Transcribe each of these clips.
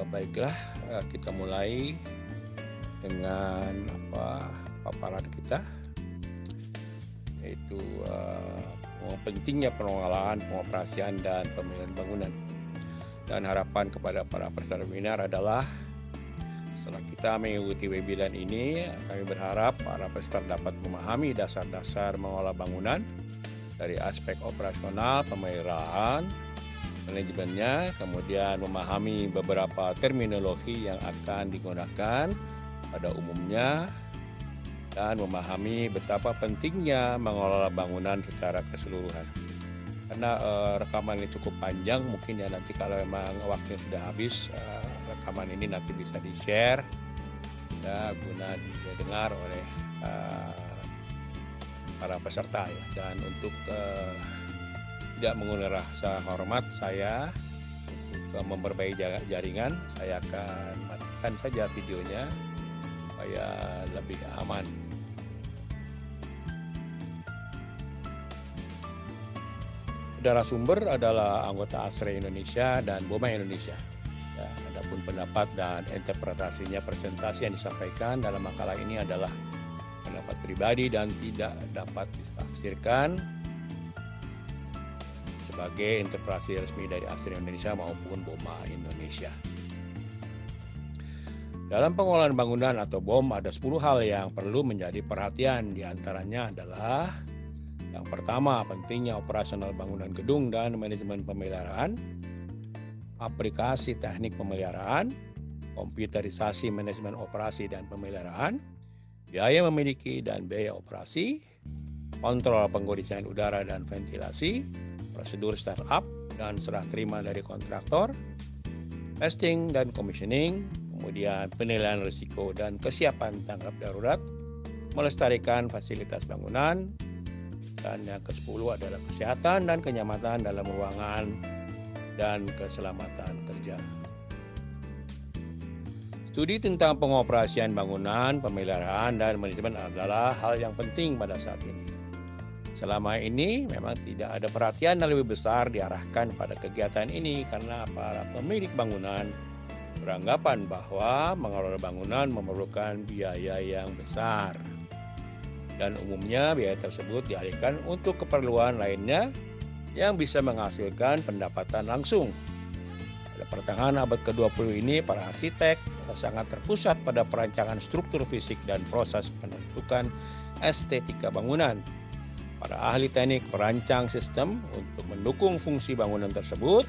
Baiklah, kita mulai dengan paparan kita, yaitu pentingnya pengelolaan, pengoperasian, dan pemilihan bangunan. Dan harapan kepada para peserta webinar adalah setelah kita mengikuti webinar ini, kami berharap para peserta dapat memahami dasar-dasar mengelola bangunan dari aspek operasional, pemeliharaan, manajemennya, kemudian memahami beberapa terminologi yang akan digunakan pada umumnya, dan memahami betapa pentingnya mengelola bangunan secara keseluruhan. Karena rekaman ini cukup panjang, mungkin ya nanti kalau memang waktunya sudah habis, rekaman ini nanti bisa di-share ya, guna didengar oleh para peserta ya. Dan untuk tidak mengurangi rasa hormat saya untuk memperbaiki jaringan, saya akan matikan saja videonya supaya lebih aman. Narasumber adalah anggota ASRE Indonesia dan BOMA Indonesia. Ya, adapun pendapat dan interpretasinya presentasi yang disampaikan dalam makalah ini adalah pendapat pribadi dan tidak dapat ditafsirkan sebagai interpretasi resmi dari ASRE Indonesia maupun BOMA Indonesia. Dalam pengelolaan bangunan atau BOM ada 10 hal yang perlu menjadi perhatian. Di antaranya adalah yang pertama, pentingnya operasional bangunan gedung dan manajemen pemeliharaan, aplikasi teknik pemeliharaan, komputerisasi manajemen operasi dan pemeliharaan, biaya memiliki dan biaya operasi, kontrol pengkondisian udara dan ventilasi, prosedur startup dan serah terima dari kontraktor, testing dan commissioning, kemudian penilaian risiko dan kesiapan tanggap darurat, melestarikan fasilitas bangunan, dan yang ke-10 adalah kesehatan dan kenyamanan dalam ruangan dan keselamatan kerja. Studi tentang pengoperasian bangunan, pemeliharaan, dan manajemen adalah hal yang penting pada saat ini. Selama ini memang tidak ada perhatian yang lebih besar diarahkan pada kegiatan ini karena para pemilik bangunan beranggapan bahwa mengelola bangunan memerlukan biaya yang besar. Dan umumnya biaya tersebut dialihkan untuk keperluan lainnya yang bisa menghasilkan pendapatan langsung. Pada pertengahan abad ke-20 ini, para arsitek sangat terpusat pada perancangan struktur fisik dan proses menentukan estetika bangunan. Para ahli teknik merancang sistem untuk mendukung fungsi bangunan tersebut,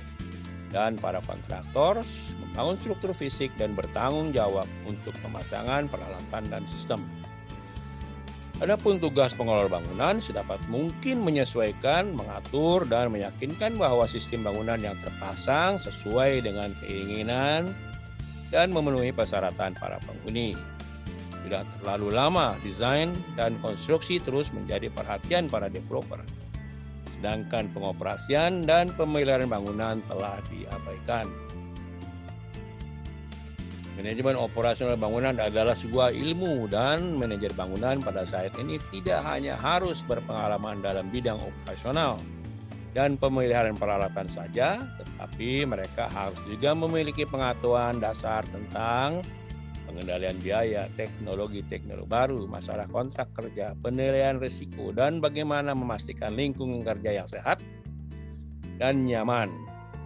dan para kontraktor membangun struktur fisik dan bertanggung jawab untuk pemasangan peralatan dan sistem. Adapun tugas pengelola bangunan sedapat mungkin menyesuaikan, mengatur, dan meyakinkan bahwa sistem bangunan yang terpasang sesuai dengan keinginan dan memenuhi persyaratan para penghuni. Tidak terlalu lama, desain dan konstruksi terus menjadi perhatian para developer. Sedangkan pengoperasian dan pemeliharaan bangunan telah diabaikan. Manajemen operasional bangunan adalah sebuah ilmu dan manajer bangunan pada saat ini tidak hanya harus berpengalaman dalam bidang operasional dan pemeliharaan peralatan saja, tetapi mereka harus juga memiliki pengetahuan dasar tentang pengendalian biaya, teknologi baru, masalah kontrak kerja, penilaian risiko, dan bagaimana memastikan lingkungan kerja yang sehat dan nyaman.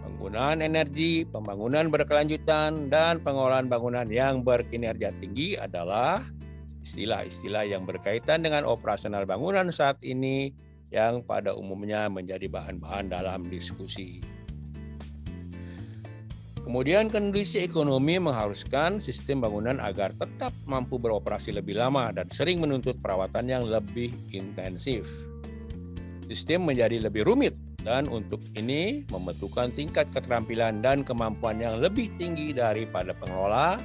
Penggunaan energi, pembangunan berkelanjutan, dan pengolahan bangunan yang berkinerja tinggi adalah istilah-istilah yang berkaitan dengan operasional bangunan saat ini yang pada umumnya menjadi bahan-bahan dalam diskusi. Kemudian kondisi ekonomi mengharuskan sistem bangunan agar tetap mampu beroperasi lebih lama dan sering menuntut perawatan yang lebih intensif. Sistem menjadi lebih rumit, dan untuk ini membutuhkan tingkat keterampilan dan kemampuan yang lebih tinggi daripada pengelola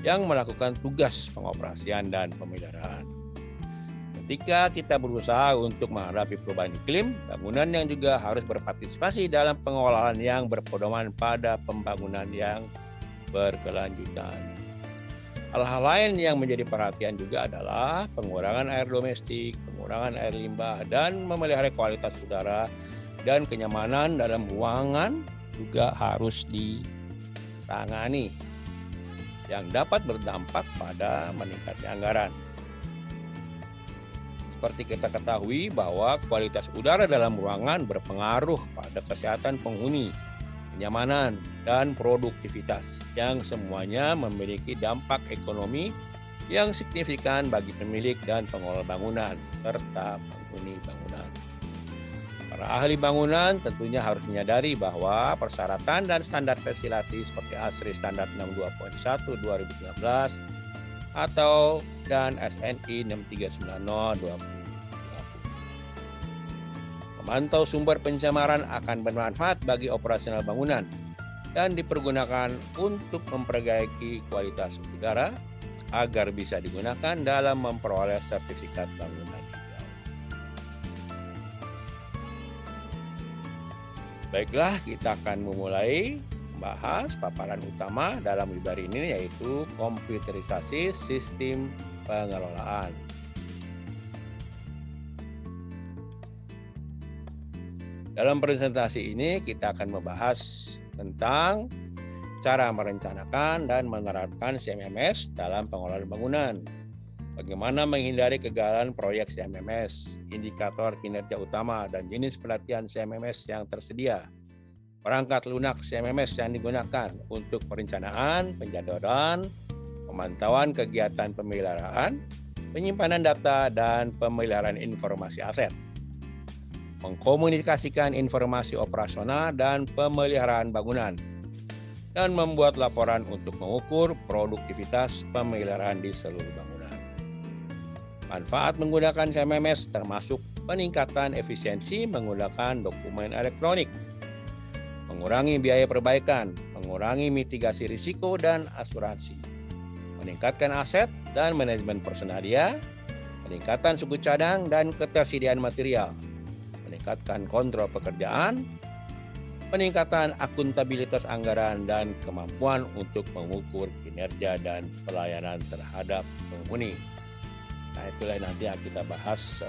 yang melakukan tugas pengoperasian dan pemeliharaan. Ketika kita berusaha untuk menghadapi perubahan iklim, bangunan yang juga harus berpartisipasi dalam pengelolaan yang berpedoman pada pembangunan yang berkelanjutan. Hal-hal lain yang menjadi perhatian juga adalah pengurangan air domestik, pengurangan air limbah, dan memelihara kualitas udara dan kenyamanan dalam ruangan juga harus tangani yang dapat berdampak pada meningkatnya anggaran. Seperti kita ketahui bahwa kualitas udara dalam ruangan berpengaruh pada kesehatan penghuni, kenyamanan, dan produktivitas yang semuanya memiliki dampak ekonomi yang signifikan bagi pemilik dan pengelola bangunan serta penghuni bangunan. Para ahli bangunan tentunya harus menyadari bahwa persyaratan dan standar ventilasi seperti ASRI Standar 62.1 2019 atau dan SNI 6390 2020. Memantau sumber pencemaran akan bermanfaat bagi operasional bangunan dan dipergunakan untuk memperbaiki kualitas udara agar bisa digunakan dalam memperoleh sertifikat bangunan hijau. Baiklah, kita akan memulai membahas paparan utama dalam webinar ini, yaitu komputerisasi sistem pengelolaan. Dalam presentasi ini kita akan membahas tentang cara merencanakan dan menerapkan CMMS dalam pengelolaan bangunan. Bagaimana menghindari kegagalan proyek CMMS, indikator kinerja utama dan jenis pelatihan CMMS yang tersedia, perangkat lunak CMMS yang digunakan untuk perencanaan, penjadwalan, pemantauan kegiatan pemeliharaan, penyimpanan data, dan pemeliharaan informasi aset, mengkomunikasikan informasi operasional dan pemeliharaan bangunan, dan membuat laporan untuk mengukur produktivitas pemeliharaan di seluruh bangunan. Manfaat menggunakan CMMS termasuk peningkatan efisiensi menggunakan dokumen elektronik, mengurangi biaya perbaikan, mengurangi mitigasi risiko dan asuransi, meningkatkan aset dan manajemen personalia, peningkatan suku cadang dan ketersediaan material, meningkatkan kontrol pekerjaan, peningkatan akuntabilitas anggaran, dan kemampuan untuk mengukur kinerja dan pelayanan terhadap penghuni. Nah, itulah nanti yang kita bahas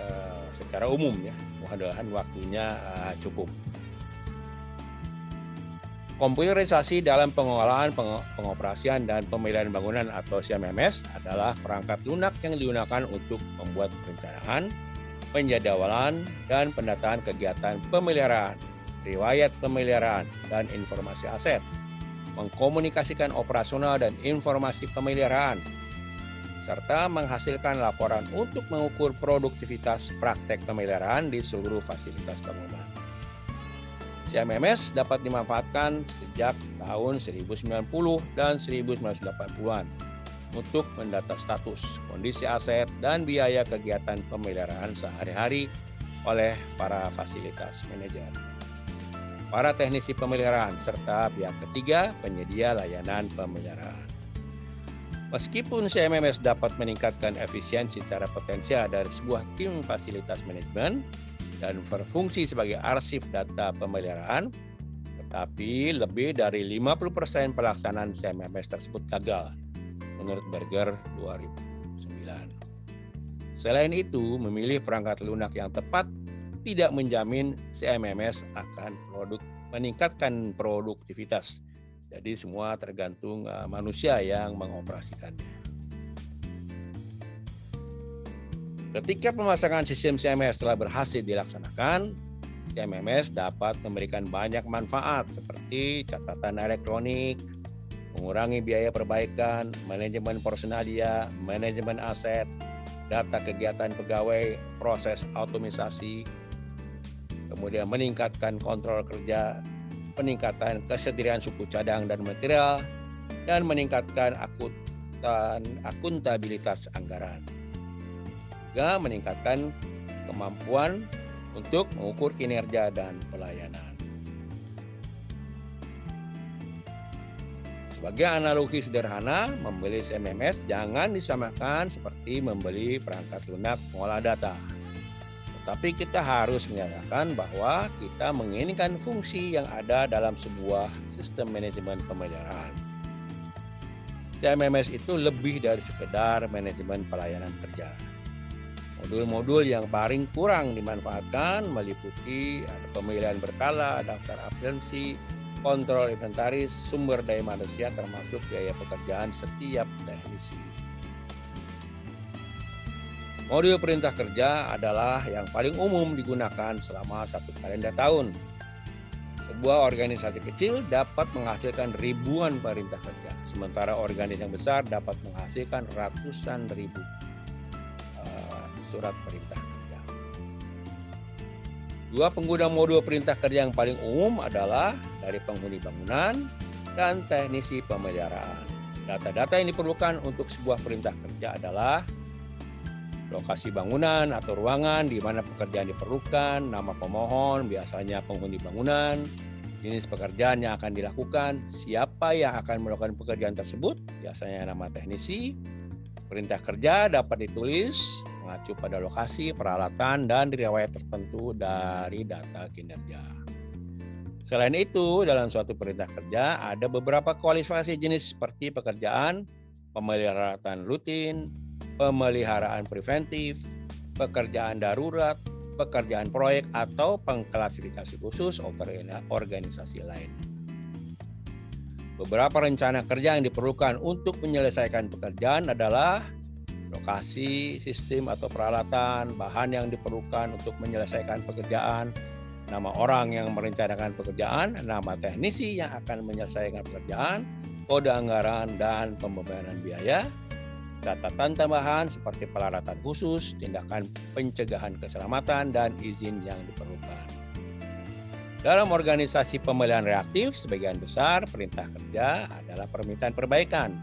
secara umum ya. Mudah-mudahan waktunya cukup. Komputerisasi dalam pengelolaan, pengoperasian, dan pemeliharaan bangunan atau CMMS adalah perangkat lunak yang digunakan untuk membuat perencanaan, penjadwalan, dan pendataan kegiatan pemeliharaan, riwayat pemeliharaan, dan informasi aset, mengkomunikasikan operasional dan informasi pemeliharaan, serta menghasilkan laporan untuk mengukur produktivitas praktek pemeliharaan di seluruh fasilitas bangunan. CMMS dapat dimanfaatkan sejak tahun 1090 dan 1980-an untuk mendata status, kondisi aset, dan biaya kegiatan pemeliharaan sehari-hari oleh para fasilitas manajer, para teknisi pemeliharaan, serta pihak ketiga penyedia layanan pemeliharaan. Meskipun CMMS dapat meningkatkan efisiensi secara potensial dari sebuah tim fasilitas manajemen dan berfungsi sebagai arsip data pemeliharaan, tetapi lebih dari 50% pelaksanaan CMMS tersebut gagal, menurut Berger 2009. Selain itu, memilih perangkat lunak yang tepat tidak menjamin CMMS akan meningkatkan produktivitas. Jadi semua tergantung manusia yang mengoperasikannya. Ketika pemasangan sistem CMMS telah berhasil dilaksanakan, CMMS dapat memberikan banyak manfaat seperti catatan elektronik, mengurangi biaya perbaikan, manajemen personalia, manajemen aset, data kegiatan pegawai, proses otomisasi, kemudian meningkatkan kontrol kerja, peningkatan kesediaan suku cadang dan material, dan meningkatkan akuntabilitas anggaran. Juga meningkatkan kemampuan untuk mengukur kinerja dan pelayanan. Sebagai analogi sederhana, membeli CMMS jangan disamakan seperti membeli perangkat lunak pengolah data. Tapi kita harus menyatakan bahwa kita menginginkan fungsi yang ada dalam sebuah sistem manajemen pemeliharaan. CMMS itu lebih dari sekedar manajemen pelayanan kerja. Modul-modul yang paling kurang dimanfaatkan meliputi ada pemilihan berkala, daftar absensi, kontrol inventaris, sumber daya manusia termasuk biaya pekerjaan setiap teknisi. Modul perintah kerja adalah yang paling umum digunakan selama 1 kalender tahun. Sebuah organisasi kecil dapat menghasilkan ribuan perintah kerja, sementara organisasi yang besar dapat menghasilkan ratusan ribu surat perintah kerja. Dua pengguna modul perintah kerja yang paling umum adalah dari penghuni bangunan dan teknisi pemeliharaan. Data-data yang diperlukan untuk sebuah perintah kerja adalah lokasi bangunan atau ruangan di mana pekerjaan diperlukan, nama pemohon, biasanya penghuni bangunan, jenis pekerjaan yang akan dilakukan, siapa yang akan melakukan pekerjaan tersebut, biasanya nama teknisi. Perintah kerja dapat ditulis mengacu pada lokasi, peralatan, dan riwayat tertentu dari data kinerja. Selain itu, dalam suatu perintah kerja ada beberapa kualifikasi jenis seperti pekerjaan, pemeliharaan rutin, pemeliharaan preventif, pekerjaan darurat, pekerjaan proyek, atau pengklasifikasi khusus organisasi lain. Beberapa rencana kerja yang diperlukan untuk menyelesaikan pekerjaan adalah lokasi, sistem atau peralatan, bahan yang diperlukan untuk menyelesaikan pekerjaan, nama orang yang merencanakan pekerjaan, nama teknisi yang akan menyelesaikan pekerjaan, kode anggaran, dan pembebanan biaya, catatan tambahan seperti peralatan khusus, tindakan pencegahan keselamatan, dan izin yang diperlukan. Dalam organisasi pemeliharaan reaktif, sebagian besar perintah kerja adalah permintaan perbaikan,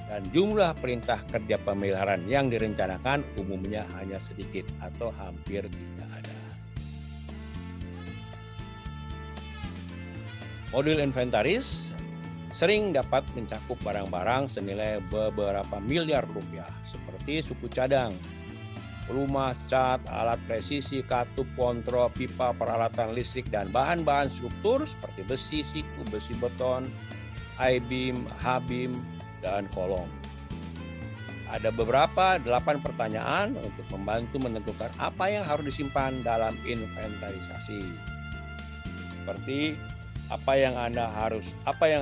dan jumlah perintah kerja pemeliharaan yang direncanakan umumnya hanya sedikit atau hampir tidak ada. Modul inventaris sering dapat mencakup barang-barang senilai beberapa miliar rupiah seperti suku cadang, rumah cat, alat presisi, katup, kontrol, pipa, peralatan listrik, dan bahan-bahan struktur seperti besi, siku, besi beton, I-beam, H-beam, dan kolom. Ada beberapa 8 pertanyaan untuk membantu menentukan apa yang harus disimpan dalam inventarisasi. Seperti apa yang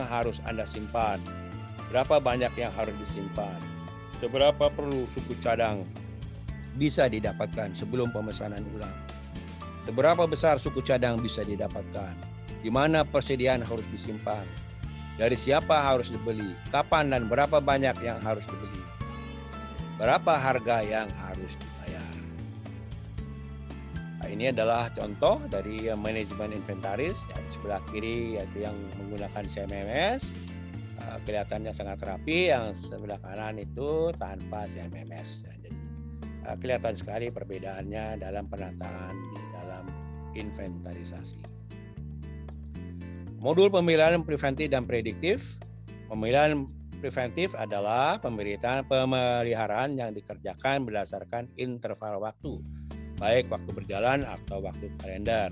harus Anda simpan, berapa banyak yang harus disimpan, seberapa perlu suku cadang bisa didapatkan sebelum pemesanan ulang, seberapa besar suku cadang bisa didapatkan, di mana persediaan harus disimpan, dari siapa harus dibeli, kapan dan berapa banyak yang harus dibeli, berapa harga yang harus dibayar. Nah, ini adalah contoh dari manajemen inventaris yang sebelah kiri yaitu yang menggunakan CMMS, kelihatannya sangat rapi, yang sebelah kanan itu tanpa CMMS. Jadi kelihatan sekali perbedaannya dalam penataan di dalam inventarisasi. Modul pemeliharaan preventif dan prediktif. Pemeliharaan preventif adalah pemeliharaan yang dikerjakan berdasarkan interval waktu, baik waktu berjalan atau waktu kalender.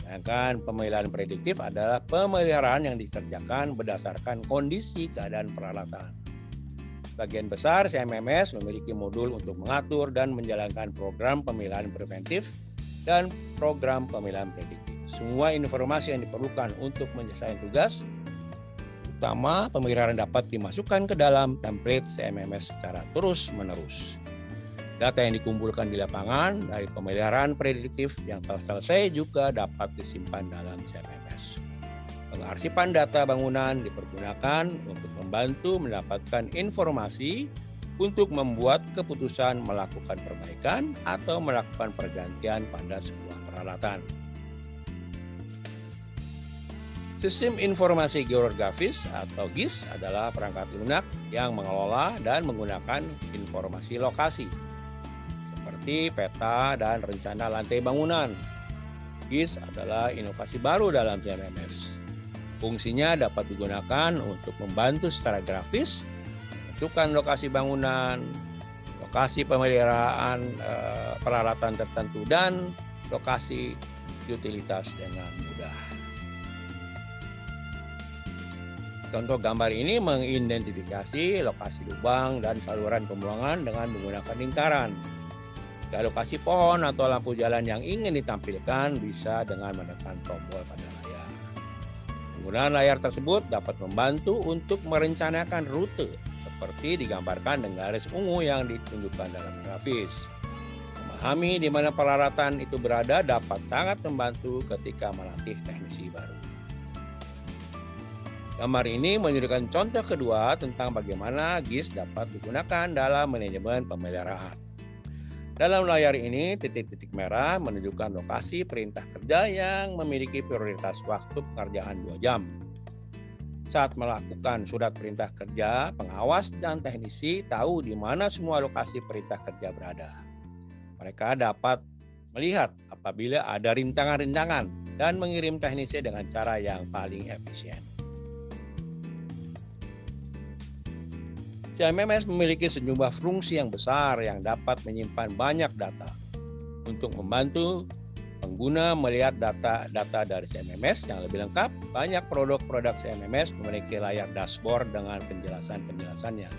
Sedangkan pemeliharaan prediktif adalah pemeliharaan yang dikerjakan berdasarkan kondisi keadaan peralatan. Sebagian besar CMMS memiliki modul untuk mengatur dan menjalankan program pemeliharaan preventif dan program pemeliharaan prediktif. Semua informasi yang diperlukan untuk menyelesaikan tugas utama pemeliharaan dapat dimasukkan ke dalam template CMMS secara terus-menerus. Data yang dikumpulkan di lapangan dari pemeliharaan prediktif yang telah selesai juga dapat disimpan dalam CMMS. Pengarsipan data bangunan dipergunakan untuk membantu mendapatkan informasi untuk membuat keputusan melakukan perbaikan atau melakukan pergantian pada sebuah peralatan. Sistem Informasi Geografis atau GIS adalah perangkat lunak yang mengelola dan menggunakan informasi lokasi seperti peta dan rencana lantai bangunan. GIS adalah inovasi baru dalam CMMS. Fungsinya dapat digunakan untuk membantu secara grafis menentukan lokasi bangunan, lokasi pemeliharaan peralatan tertentu, dan lokasi utilitas dengan mudah. Contoh gambar ini mengidentifikasi lokasi lubang dan saluran pembuangan dengan menggunakan lingkaran. Jika lokasi pohon atau lampu jalan yang ingin ditampilkan bisa dengan menekan tombol pada layar. Penggunaan layar tersebut dapat membantu untuk merencanakan rute seperti digambarkan dengan garis ungu yang ditunjukkan dalam grafis. Memahami di mana peralatan itu berada dapat sangat membantu ketika melatih teknisi baru. Gambar ini menunjukkan contoh kedua tentang bagaimana GIS dapat digunakan dalam manajemen pemeliharaan. Dalam layar ini, titik-titik merah menunjukkan lokasi perintah kerja yang memiliki prioritas waktu pekerjaan 2 jam. Saat melakukan surat perintah kerja, pengawas dan teknisi tahu di mana semua lokasi perintah kerja berada. Mereka dapat melihat apabila ada rintangan-rintangan dan mengirim teknisi dengan cara yang paling efisien. CMMS memiliki sejumlah fungsi yang besar yang dapat menyimpan banyak data. Untuk membantu pengguna melihat data dari CMMS yang lebih lengkap, banyak produk-produk CMMS memiliki layar dashboard dengan penjelasan-penjelasannya.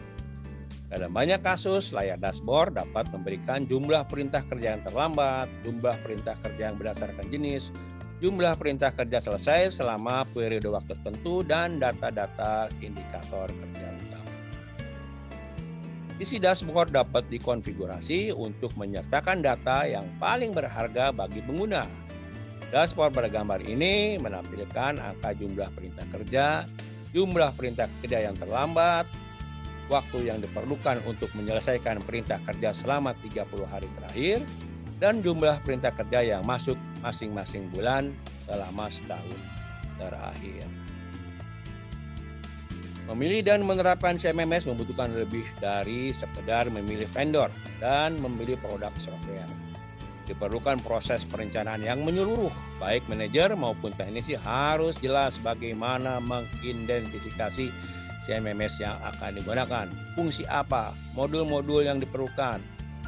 Dalam banyak kasus, layar dashboard dapat memberikan jumlah perintah kerja yang terlambat, jumlah perintah kerja yang berdasarkan jenis, jumlah perintah kerja selesai selama periode waktu tertentu, dan data-data indikator kerja utama. Isi dashboard dapat dikonfigurasi untuk menyertakan data yang paling berharga bagi pengguna. Dashboard pada gambar ini menampilkan angka jumlah perintah kerja, jumlah perintah kerja yang terlambat, waktu yang diperlukan untuk menyelesaikan perintah kerja selama 30 hari terakhir, dan jumlah perintah kerja yang masuk masing-masing bulan selama setahun terakhir. Memilih dan menerapkan CMMS membutuhkan lebih dari sekedar memilih vendor dan membeli produk software. Diperlukan proses perencanaan yang menyeluruh, baik manajer maupun teknisi harus jelas bagaimana mengidentifikasi CMMS yang akan digunakan, fungsi apa, modul-modul yang diperlukan,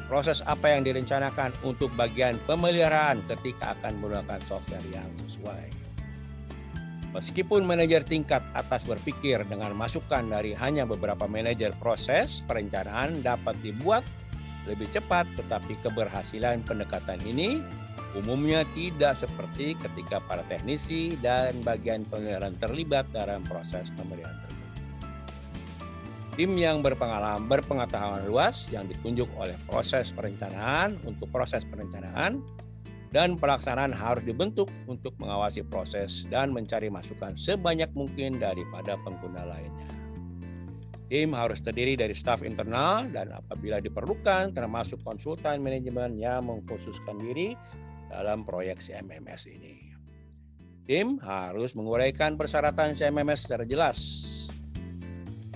proses apa yang direncanakan untuk bagian pemeliharaan ketika akan menggunakan software yang sesuai. Meskipun manajer tingkat atas berpikir dengan masukan dari hanya beberapa manajer, proses perencanaan dapat dibuat lebih cepat, tetapi keberhasilan pendekatan ini umumnya tidak seperti ketika para teknisi dan bagian pemeliharaan terlibat dalam proses pemeliharaan tersebut. Tim yang berpengetahuan luas yang ditunjuk oleh proses perencanaan dan pelaksanaan harus dibentuk untuk mengawasi proses dan mencari masukan sebanyak mungkin daripada pengguna lainnya. Tim harus terdiri dari staf internal dan apabila diperlukan termasuk konsultan manajemen yang mengkhususkan diri dalam proyek CMMS ini. Tim harus menguraikan persyaratan CMMS secara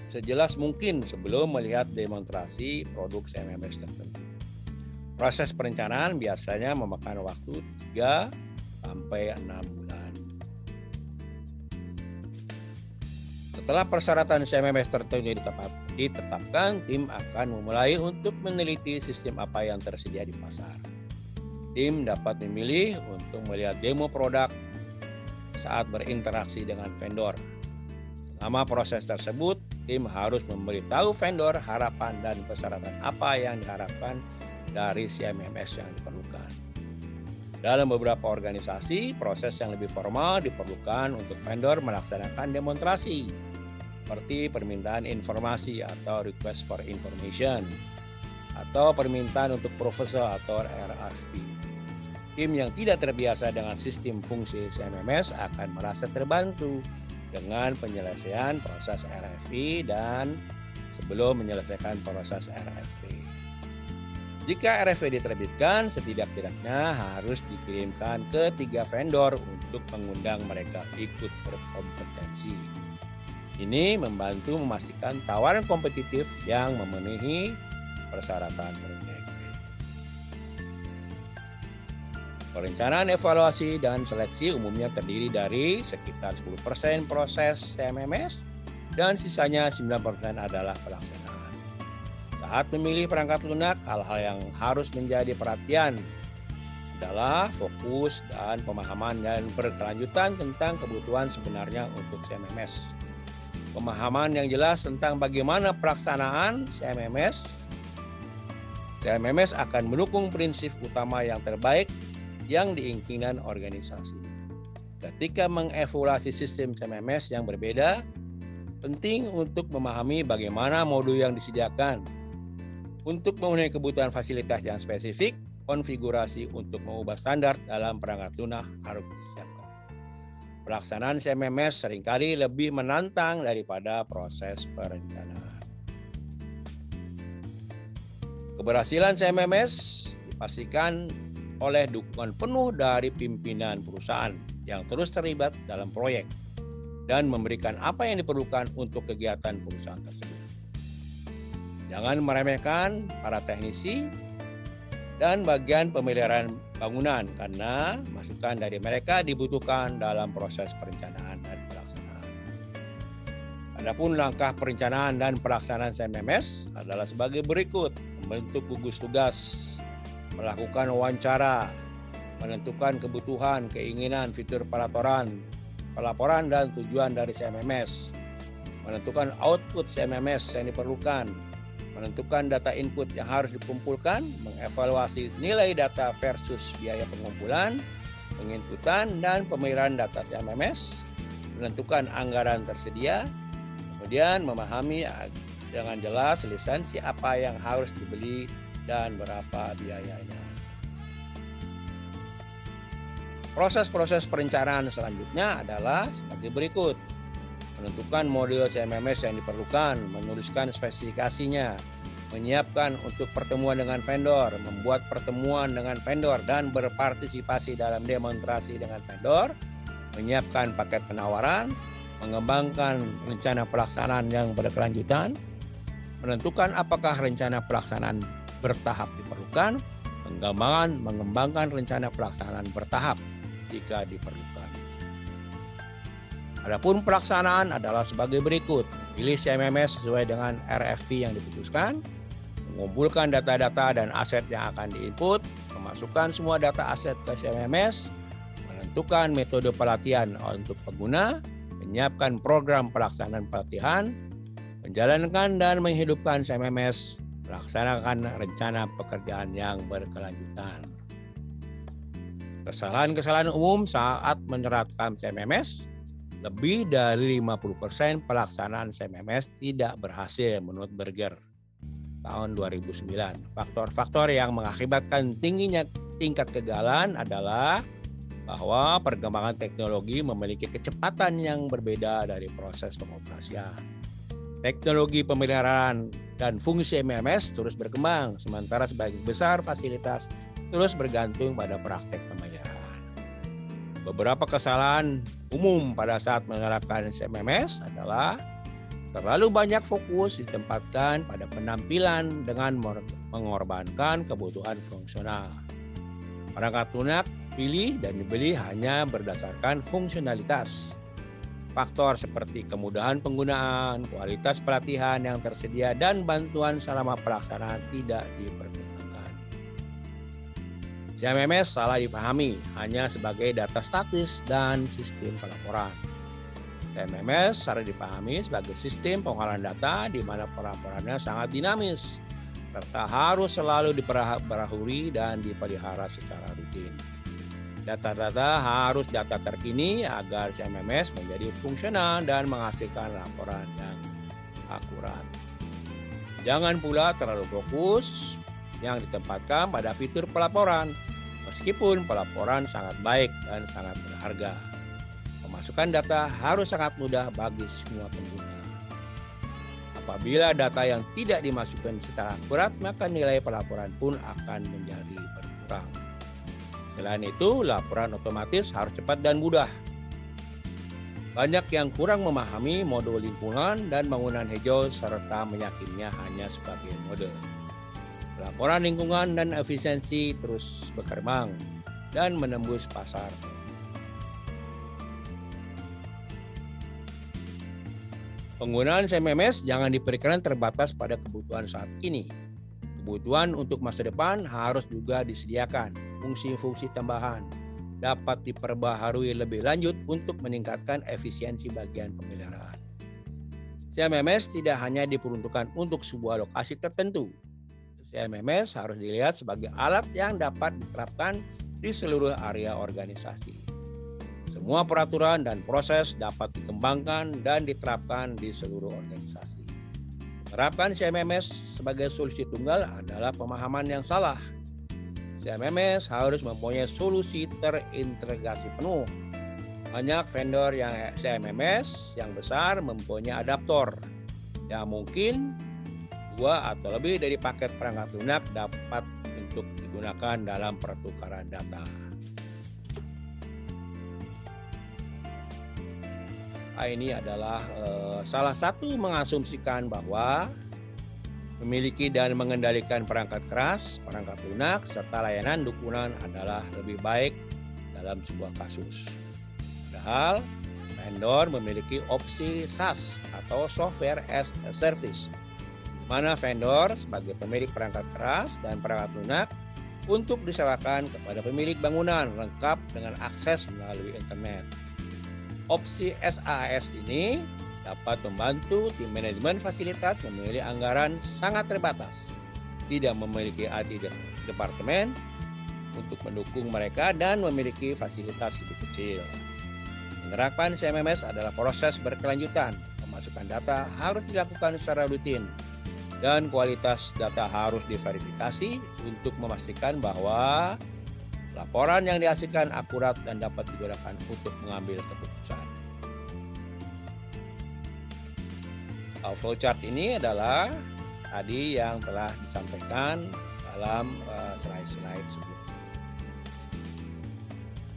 sejelas mungkin sebelum melihat demonstrasi produk CMMS tertentu. Proses perencanaan biasanya memakan waktu 3 sampai 6 bulan. Setelah persyaratan CMMS tertentu ditetapkan, tim akan memulai untuk meneliti sistem apa yang tersedia di pasar. Tim dapat memilih untuk melihat demo produk saat berinteraksi dengan vendor. Selama proses tersebut, tim harus memberitahu vendor harapan dan persyaratan apa yang diharapkan dari CMMS yang diperlukan. Dalam beberapa organisasi, proses yang lebih formal diperlukan untuk vendor melaksanakan demonstrasi, seperti permintaan informasi atau request for information, atau permintaan untuk proposal atau RFP. Tim yang tidak terbiasa dengan sistem fungsi CMMS akan merasa terbantu dengan penyelesaian proses RFP dan sebelum menyelesaikan proses RFP. Jika RFP diterbitkan, setidak-tidaknya harus dikirimkan ke 3 vendor untuk mengundang mereka ikut berkompetensi. Ini membantu memastikan tawaran kompetitif yang memenuhi persyaratan proyek. Perencanaan, evaluasi, dan seleksi umumnya terdiri dari sekitar 10% proses CMMS dan sisanya 9% adalah pelaksanaan. Saat memilih perangkat lunak, hal-hal yang harus menjadi perhatian adalah fokus dan pemahaman dan berkelanjutan tentang kebutuhan sebenarnya untuk CMMS. Pemahaman yang jelas tentang bagaimana pelaksanaan CMMS akan mendukung prinsip utama yang terbaik yang diinginkan organisasi. Ketika mengevaluasi sistem CMMS yang berbeda, penting untuk memahami bagaimana modul yang disediakan. Untuk memenuhi kebutuhan fasilitas yang spesifik, konfigurasi untuk mengubah standar dalam perangkat lunak harus disiapkan. Pelaksanaan CMMS seringkali lebih menantang daripada proses perencanaan. Keberhasilan CMMS dipastikan oleh dukungan penuh dari pimpinan perusahaan yang terus terlibat dalam proyek dan memberikan apa yang diperlukan untuk kegiatan perusahaan tersebut. Jangan meremehkan para teknisi dan bagian pemeliharaan bangunan karena masukan dari mereka dibutuhkan dalam proses perencanaan dan pelaksanaan. Adapun langkah perencanaan dan pelaksanaan CMMS adalah sebagai berikut: membentuk gugus tugas, melakukan wawancara, menentukan kebutuhan, keinginan, fitur pelaporan dan tujuan dari CMMS, menentukan output CMMS yang diperlukan, menentukan data input yang harus dikumpulkan, mengevaluasi nilai data versus biaya pengumpulan, penginputan, dan pemeliharaan data CMMS, menentukan anggaran tersedia, kemudian memahami dengan jelas lisensi apa yang harus dibeli dan berapa biayanya. Proses-proses perencanaan selanjutnya adalah sebagai berikut: menentukan model CMMS yang diperlukan, menuliskan spesifikasinya, menyiapkan untuk pertemuan dengan vendor, membuat pertemuan dengan vendor dan berpartisipasi dalam demonstrasi dengan vendor, menyiapkan paket penawaran, mengembangkan rencana pelaksanaan yang berkelanjutan, menentukan apakah rencana pelaksanaan bertahap diperlukan, mengembangkan rencana pelaksanaan bertahap jika diperlukan. Adapun pelaksanaan adalah sebagai berikut: pilih CMMS sesuai dengan RFP yang diputuskan, mengumpulkan data-data dan aset yang akan diinput, memasukkan semua data aset ke CMMS, menentukan metode pelatihan untuk pengguna, menyiapkan program pelaksanaan pelatihan, menjalankan dan menghidupkan CMMS, melaksanakan rencana pekerjaan yang berkelanjutan. Kesalahan-kesalahan umum saat menerapkan CMMS: lebih dari 50% pelaksanaan CMMS tidak berhasil menurut Berger tahun 2009. Faktor-faktor yang mengakibatkan tingginya tingkat kegagalan adalah bahwa perkembangan teknologi memiliki kecepatan yang berbeda dari proses pengoperasian. Teknologi pemeliharaan dan fungsi CMMS terus berkembang, sementara sebagian besar fasilitas terus bergantung pada praktek pemeliharaan. Beberapa kesalahan umum pada saat menerapkan CMMS adalah terlalu banyak fokus ditempatkan pada penampilan dengan mengorbankan kebutuhan fungsional. Perangkat lunak pilih dan dibeli hanya berdasarkan fungsionalitas. Faktor seperti kemudahan penggunaan, kualitas pelatihan yang tersedia, dan bantuan selama pelaksanaan tidak dipertimbangkan. CMMS salah dipahami hanya sebagai data statis dan sistem pelaporan. CMMS salah dipahami sebagai sistem pengolahan data di mana pelaporannya sangat dinamis, serta harus selalu diperbarui dan dipelihara secara rutin. Data-data harus data terkini agar CMMS menjadi fungsional dan menghasilkan laporan yang akurat. Jangan pula terlalu fokus yang ditempatkan pada fitur pelaporan, meskipun pelaporan sangat baik dan sangat berharga. Pemasukan data harus sangat mudah bagi semua pengguna. Apabila data yang tidak dimasukkan secara akurat, maka nilai pelaporan pun akan menjadi berkurang. Selain itu, laporan otomatis harus cepat dan mudah. Banyak yang kurang memahami modul lingkungan dan bangunan hijau serta meyakininya hanya sebagai mode. Laporan lingkungan dan efisiensi terus berkembang dan menembus pasar. Penggunaan CMMS jangan diperkirakan terbatas pada kebutuhan saat ini. Kebutuhan untuk masa depan harus juga disediakan. Fungsi-fungsi tambahan dapat diperbaharui lebih lanjut untuk meningkatkan efisiensi bagian pemeliharaan. CMMS tidak hanya diperuntukkan untuk sebuah lokasi tertentu. CMMS harus dilihat sebagai alat yang dapat diterapkan di seluruh area organisasi. Semua peraturan dan proses dapat dikembangkan dan diterapkan di seluruh organisasi. Menerapkan CMMS sebagai solusi tunggal adalah pemahaman yang salah. CMMS harus mempunyai solusi terintegrasi penuh. Banyak vendor yang CMMS yang besar mempunyai adaptor yang mungkin 2 atau lebih dari paket perangkat lunak dapat untuk digunakan dalam pertukaran data. Ini adalah salah satu mengasumsikan bahwa memiliki dan mengendalikan perangkat keras, perangkat lunak, serta layanan dukungan adalah lebih baik dalam sebuah kasus. Padahal vendor memiliki opsi SaaS atau Software as a Service, di mana vendor sebagai pemilik perangkat keras dan perangkat lunak untuk disewakan kepada pemilik bangunan lengkap dengan akses melalui internet. Opsi SaaS ini dapat membantu tim manajemen fasilitas memilih anggaran sangat terbatas, tidak memiliki IT departemen untuk mendukung mereka dan memiliki fasilitas lebih kecil. Penerapan CMMS adalah proses berkelanjutan. Pemasukan data harus dilakukan secara rutin dan kualitas data harus diverifikasi untuk memastikan bahwa laporan yang dihasilkan akurat dan dapat digunakan untuk mengambil keputusan. Flowchart ini adalah tadi yang telah disampaikan dalam slide-slide sebelumnya.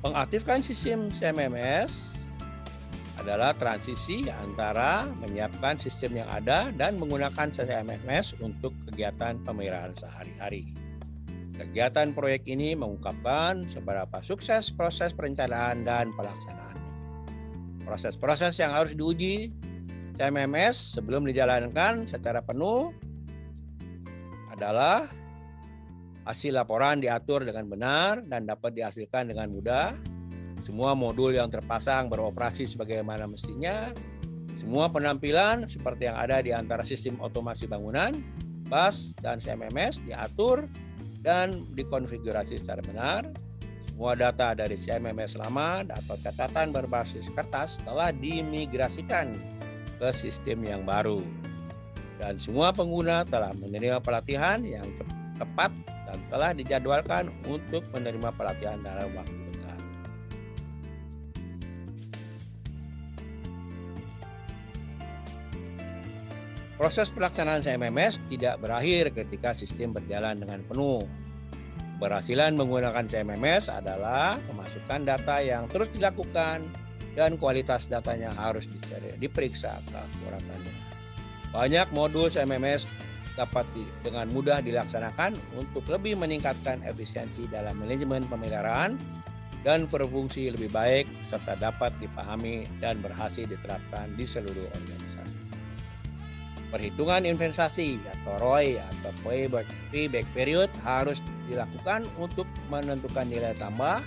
Mengaktifkan sistem CMMS adalah transisi antara menyiapkan sistem yang ada dan menggunakan CMMS untuk kegiatan pemeliharaan sehari-hari. Kegiatan proyek ini mengungkapkan seberapa sukses proses perencanaan dan pelaksanaannya. Proses-proses yang harus diuji CMMS sebelum dijalankan secara penuh adalah hasil laporan diatur dengan benar dan dapat dihasilkan dengan mudah. Semua modul yang terpasang beroperasi sebagaimana mestinya. Semua penampilan seperti yang ada di antara sistem otomasi bangunan, BAS, dan CMMS diatur dan dikonfigurasi secara benar. Semua data dari CMMS lama atau catatan berbasis kertas telah dimigrasikan ke sistem yang baru. Dan semua pengguna telah menerima pelatihan yang tepat dan telah dijadwalkan untuk menerima pelatihan dalam waktu dekat. Proses pelaksanaan CMMS tidak berakhir ketika sistem berjalan dengan penuh. Keberhasilan menggunakan CMMS adalah pemasukan data yang terus dilakukan dan kualitas datanya harus diperiksa keakuratannya. Banyak modul CMMS dapat dengan mudah dilaksanakan untuk lebih meningkatkan efisiensi dalam manajemen pemeliharaan dan berfungsi lebih baik serta dapat dipahami dan berhasil diterapkan di seluruh organisasi. Perhitungan investasi atau ROI atau payback period harus dilakukan untuk menentukan nilai tambah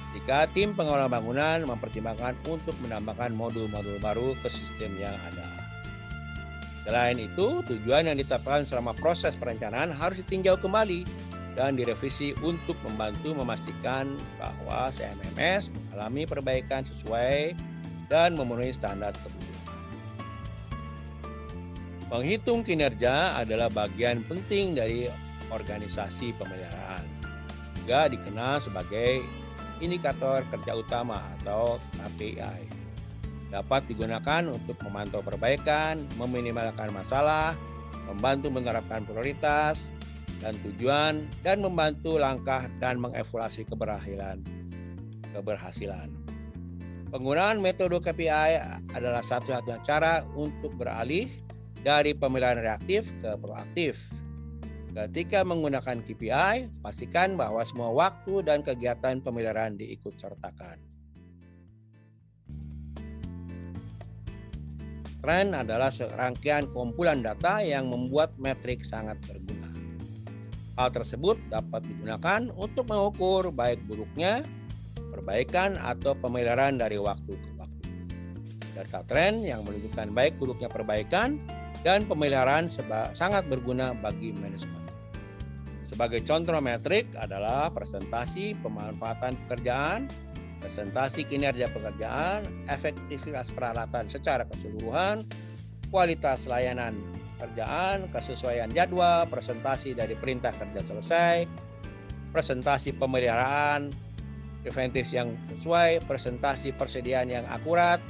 jika tim pengelola bangunan mempertimbangkan untuk menambahkan modul-modul baru ke sistem yang ada. Selain itu, tujuan yang ditetapkan selama proses perencanaan harus ditinjau kembali dan direvisi untuk membantu memastikan bahwa CMMS mengalami perbaikan sesuai dan memenuhi standar kebutuhan. Menghitung kinerja adalah bagian penting dari organisasi pemeliharaan. Juga dikenal sebagai indikator kerja utama atau KPI. Dapat digunakan untuk memantau perbaikan, meminimalkan masalah, membantu menerapkan prioritas dan tujuan, dan membantu langkah dan mengevaluasi keberhasilan. Penggunaan metode KPI adalah satu-satunya cara untuk beralih dari pemeliharaan reaktif ke proaktif. Ketika menggunakan KPI, pastikan bahwa semua waktu dan kegiatan pemeliharaan diikut sertakan. Tren adalah serangkaian kumpulan data yang membuat metrik sangat berguna. Hal tersebut dapat digunakan untuk mengukur baik buruknya perbaikan atau pemeliharaan dari waktu ke waktu. Data tren yang menunjukkan baik buruknya perbaikan dan pemeliharaan sangat berguna bagi manajemen. Sebagai contoh metrik adalah presentasi pemanfaatan pekerjaan presentasi kinerja pekerjaan, efektivitas peralatan secara keseluruhan, kualitas layanan kerjaan, kesesuaian jadwal, presentasi dari perintah kerja selesai, presentasi pemeliharaan, preventif yang sesuai, presentasi persediaan yang akurat,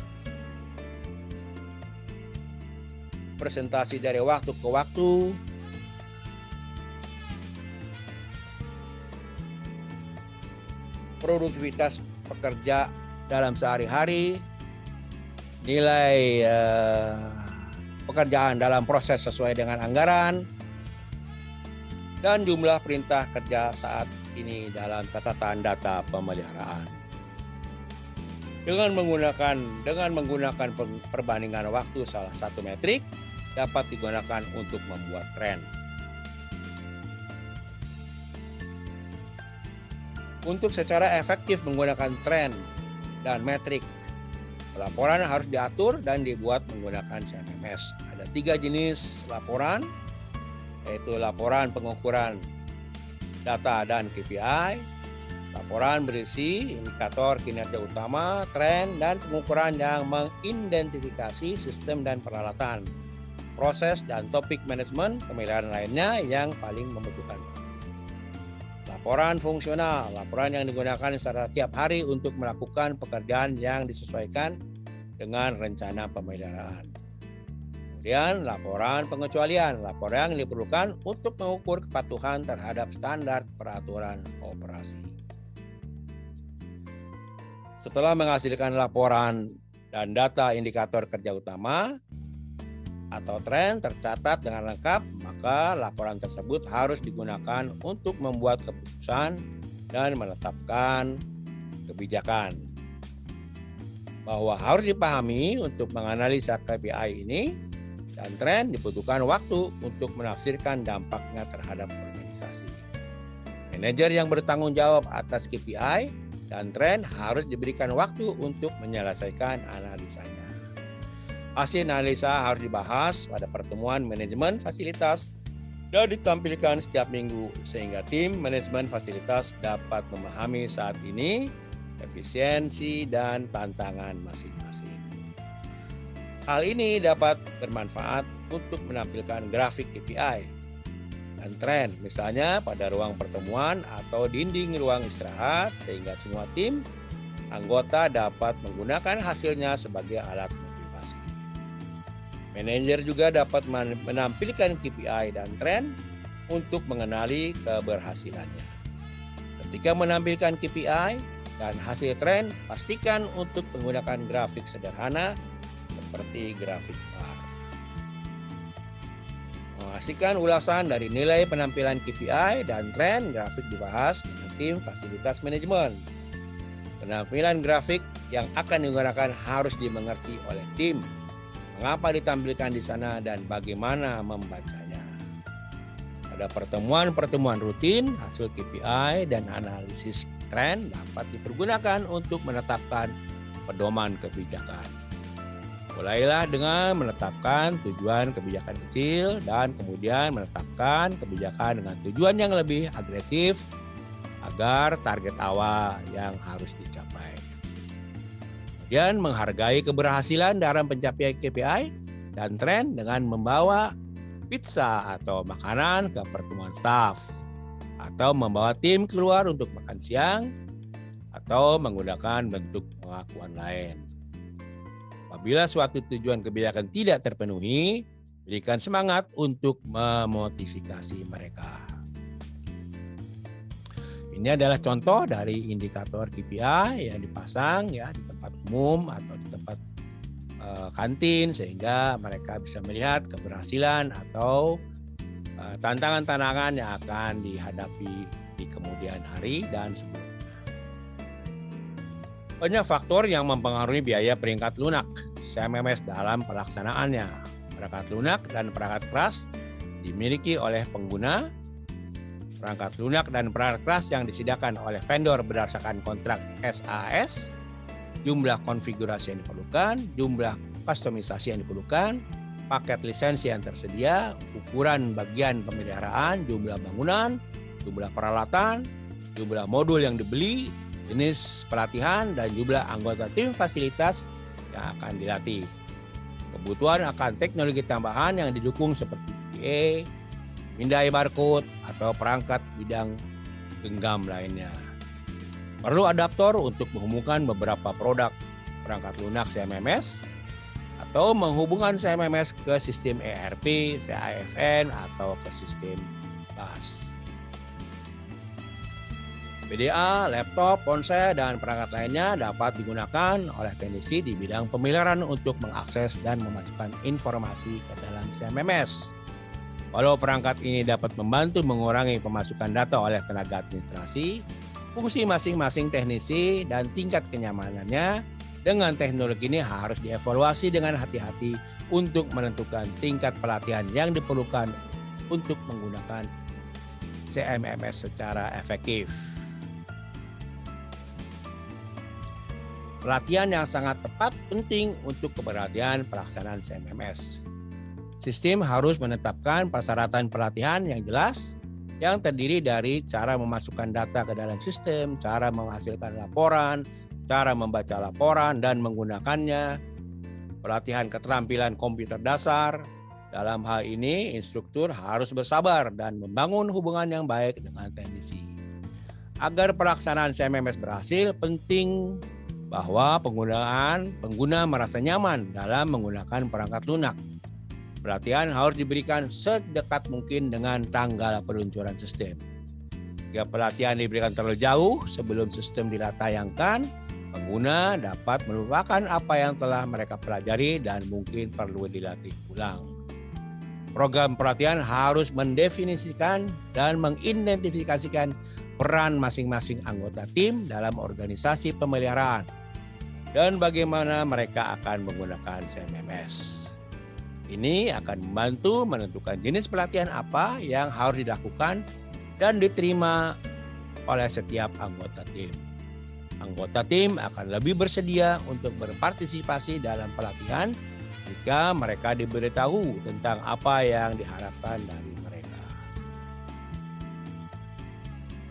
presentasi dari waktu ke waktu, produktivitas pekerja dalam sehari-hari, nilai pekerjaan dalam proses sesuai dengan anggaran, dan jumlah perintah kerja saat ini dalam catatan data pemeliharaan. Dengan menggunakan perbandingan waktu salah satu metrik dapat digunakan untuk membuat tren. Untuk secara efektif menggunakan tren dan metrik, laporan harus diatur dan dibuat menggunakan CMMS. Ada 3 jenis laporan, yaitu laporan pengukuran data dan KPI, laporan berisi indikator kinerja utama, tren, dan pengukuran yang mengidentifikasi sistem dan peralatan, proses dan topik manajemen pemeliharaan lainnya yang paling membutuhkan. Laporan fungsional, laporan yang digunakan secara tiap hari untuk melakukan pekerjaan yang disesuaikan dengan rencana pemeliharaan. Kemudian laporan pengecualian, laporan yang diperlukan untuk mengukur kepatuhan terhadap standar peraturan operasi. Setelah menghasilkan laporan dan data indikator kerja utama atau tren tercatat dengan lengkap, maka laporan tersebut harus digunakan untuk membuat keputusan dan menetapkan kebijakan. Bahwa harus dipahami untuk menganalisa KPI ini dan tren dibutuhkan waktu untuk menafsirkan dampaknya terhadap organisasi. Manajer yang bertanggung jawab atas KPI dan tren harus diberikan waktu untuk menyelesaikan analisanya. Hasil analisa harus dibahas pada pertemuan manajemen fasilitas dan ditampilkan setiap minggu sehingga tim manajemen fasilitas dapat memahami saat ini efisiensi dan tantangan masing-masing. Hal ini dapat bermanfaat untuk menampilkan grafik KPI dan tren, misalnya pada ruang pertemuan atau dinding ruang istirahat, sehingga semua tim anggota dapat menggunakan hasilnya sebagai alat motivasi. Manajer juga dapat menampilkan KPI dan tren untuk mengenali keberhasilannya. Ketika menampilkan KPI dan hasil tren, pastikan untuk menggunakan grafik sederhana seperti grafik bar. Memastikan ulasan dari nilai penampilan KPI dan tren grafik dibahas dengan tim fasilitas manajemen. Penampilan grafik yang akan digunakan harus dimengerti oleh tim. Mengapa ditampilkan di sana dan bagaimana membacanya. Pada pertemuan-pertemuan rutin, hasil KPI dan analisis tren dapat dipergunakan untuk menetapkan pedoman kebijakan. Mulailah dengan menetapkan tujuan kebijakan kecil dan kemudian menetapkan kebijakan dengan tujuan yang lebih agresif agar target awal yang harus dicapai. Kemudian menghargai keberhasilan dalam pencapaian KPI dan tren dengan membawa pizza atau makanan ke pertemuan staf, atau membawa tim keluar untuk makan siang, atau menggunakan bentuk pengakuan lain. Apabila suatu tujuan kebijakan tidak terpenuhi, berikan semangat untuk memotivasi mereka. Ini adalah contoh dari indikator KPI yang dipasang ya di tempat umum atau di tempat kantin, sehingga mereka bisa melihat keberhasilan atau tantangan-tantangan yang akan dihadapi di kemudian hari dan sebelumnya. Banyak faktor yang mempengaruhi biaya peringkat lunak CMMS dalam pelaksanaannya. Perangkat lunak dan perangkat keras dimiliki oleh pengguna. Perangkat lunak dan perangkat keras yang disediakan oleh vendor berdasarkan kontrak SAS, jumlah konfigurasi yang diperlukan, jumlah kustomisasi yang diperlukan, paket lisensi yang tersedia, ukuran bagian pemeliharaan, jumlah bangunan, jumlah peralatan, jumlah modul yang dibeli, jenis pelatihan, dan jumlah anggota tim fasilitas yang akan dilatih. Kebutuhan akan teknologi tambahan yang didukung seperti PA, pindai barcode, atau perangkat bidang genggam lainnya. Perlu adaptor untuk menghubungkan beberapa produk perangkat lunak CMMS atau menghubungkan CMMS ke sistem ERP, CAFN, atau ke sistem BAS. PDA, laptop, ponsel, dan perangkat lainnya dapat digunakan oleh teknisi di bidang pemeliharaan untuk mengakses dan memasukkan informasi ke dalam CMMS. Walau perangkat ini dapat membantu mengurangi pemasukan data oleh tenaga administrasi, fungsi masing-masing teknisi dan tingkat kenyamanannya dengan teknologi ini harus dievaluasi dengan hati-hati untuk menentukan tingkat pelatihan yang diperlukan untuk menggunakan CMMS secara efektif. Pelatihan yang sangat tepat penting untuk keberhasilan pelaksanaan CMMS. Sistem harus menetapkan persyaratan pelatihan yang jelas yang terdiri dari cara memasukkan data ke dalam sistem, cara menghasilkan laporan, cara membaca laporan dan menggunakannya, pelatihan keterampilan komputer dasar. Dalam hal ini, instruktur harus bersabar dan membangun hubungan yang baik dengan teknisi. Agar pelaksanaan CMMS berhasil, penting bahwa pengguna merasa nyaman dalam menggunakan perangkat lunak. Pelatihan harus diberikan sedekat mungkin dengan tanggal peluncuran sistem. Jika pelatihan diberikan terlalu jauh sebelum sistem dilatayangkan, pengguna dapat melupakan apa yang telah mereka pelajari dan mungkin perlu dilatih ulang. Program pelatihan harus mendefinisikan dan mengidentifikasikan peran masing-masing anggota tim dalam organisasi pemeliharaan dan bagaimana mereka akan menggunakan CMMS. Ini akan membantu menentukan jenis pelatihan apa yang harus dilakukan dan diterima oleh setiap anggota tim. Anggota tim akan lebih bersedia untuk berpartisipasi dalam pelatihan jika mereka diberitahu tentang apa yang diharapkan dari mereka.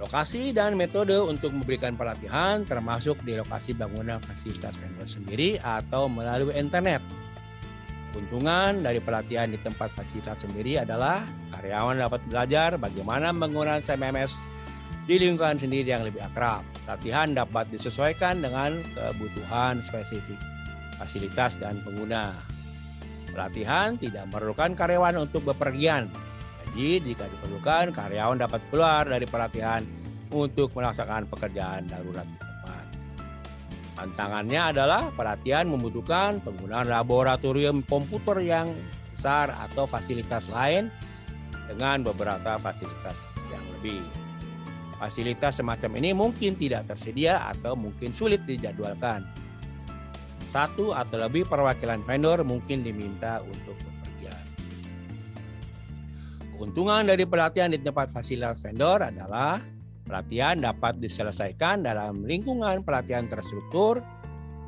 Lokasi dan metode untuk memberikan pelatihan termasuk di lokasi bangunan fasilitas vendor sendiri atau melalui internet. Keuntungan dari pelatihan di tempat fasilitas sendiri adalah karyawan dapat belajar bagaimana menggunakan CMMS di lingkungan sendiri yang lebih akrab. Pelatihan dapat disesuaikan dengan kebutuhan spesifik fasilitas dan pengguna. Pelatihan tidak memerlukan karyawan untuk bepergian. Jadi jika diperlukan, karyawan dapat keluar dari pelatihan untuk melaksanakan pekerjaan darurat di tempat. Tantangannya adalah pelatihan membutuhkan penggunaan laboratorium komputer yang besar atau fasilitas lain dengan beberapa fasilitas yang lebih. Fasilitas semacam ini mungkin tidak tersedia atau mungkin sulit dijadwalkan. Satu atau lebih perwakilan vendor mungkin diminta untuk bepergian. Keuntungan dari pelatihan di tempat fasilitas vendor adalah pelatihan dapat diselesaikan dalam lingkungan pelatihan terstruktur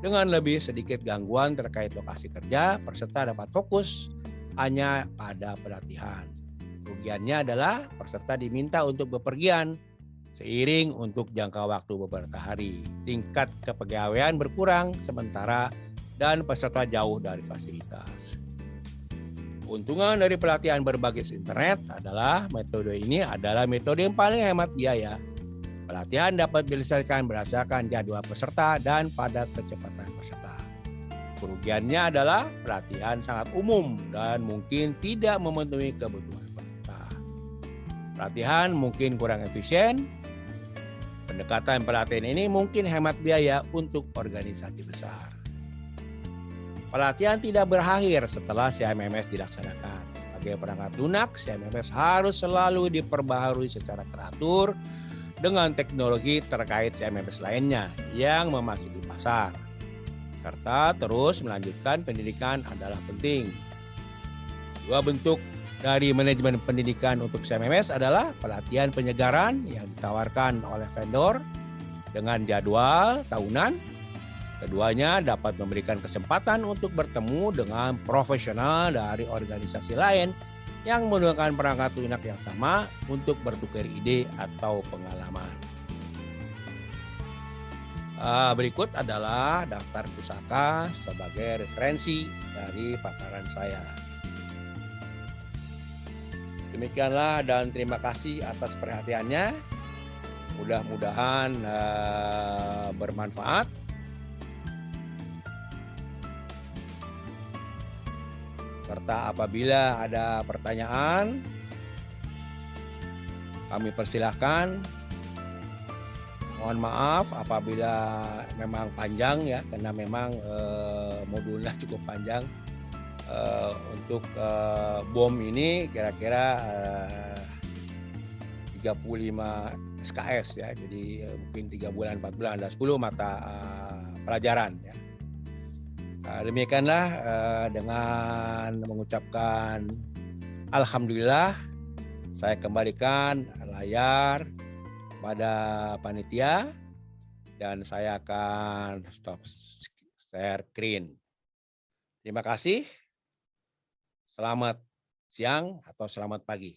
dengan lebih sedikit gangguan terkait lokasi kerja, peserta dapat fokus hanya pada pelatihan. Kerugiannya adalah peserta diminta untuk bepergian seiring untuk jangka waktu beberapa hari. Tingkat kepegawaian berkurang sementara dan peserta jauh dari fasilitas. Keuntungan dari pelatihan berbasis internet adalah metode ini adalah metode yang paling hemat biaya. Pelatihan dapat diselesaikan berdasarkan jadwal peserta dan pada kecepatan peserta. Kerugiannya adalah pelatihan sangat umum dan mungkin tidak memenuhi kebutuhan peserta. Pelatihan mungkin kurang efisien. Pendekatan pelatihan ini mungkin hemat biaya untuk organisasi besar. Pelatihan tidak berakhir setelah CMMS dilaksanakan. Sebagai perangkat lunak, CMMS harus selalu diperbaharui secara teratur dengan teknologi terkait CMMS lainnya yang memasuki pasar. Serta terus melanjutkan pendidikan adalah penting. Dua bentuk dari manajemen pendidikan untuk CMMS adalah pelatihan penyegaran yang ditawarkan oleh vendor dengan jadwal tahunan. Keduanya dapat memberikan kesempatan untuk bertemu dengan profesional dari organisasi lain yang menggunakan perangkat lunak yang sama untuk bertukar ide atau pengalaman. Berikut adalah daftar pusaka sebagai referensi dari paparan saya. Demikianlah dan terima kasih atas perhatiannya. Mudah-mudahan bermanfaat. Serta apabila ada pertanyaan, kami persilahkan. Mohon maaf apabila memang panjang ya, karena memang modulnya cukup panjang. Untuk bom ini kira-kira 35 SKS ya, jadi mungkin 3 bulan, 4 bulan, ada 10 mata pelajaran ya. Demikianlah dengan mengucapkan alhamdulillah, saya kembalikan layar pada panitia dan saya akan stop share screen. Terima kasih. Selamat siang atau selamat pagi.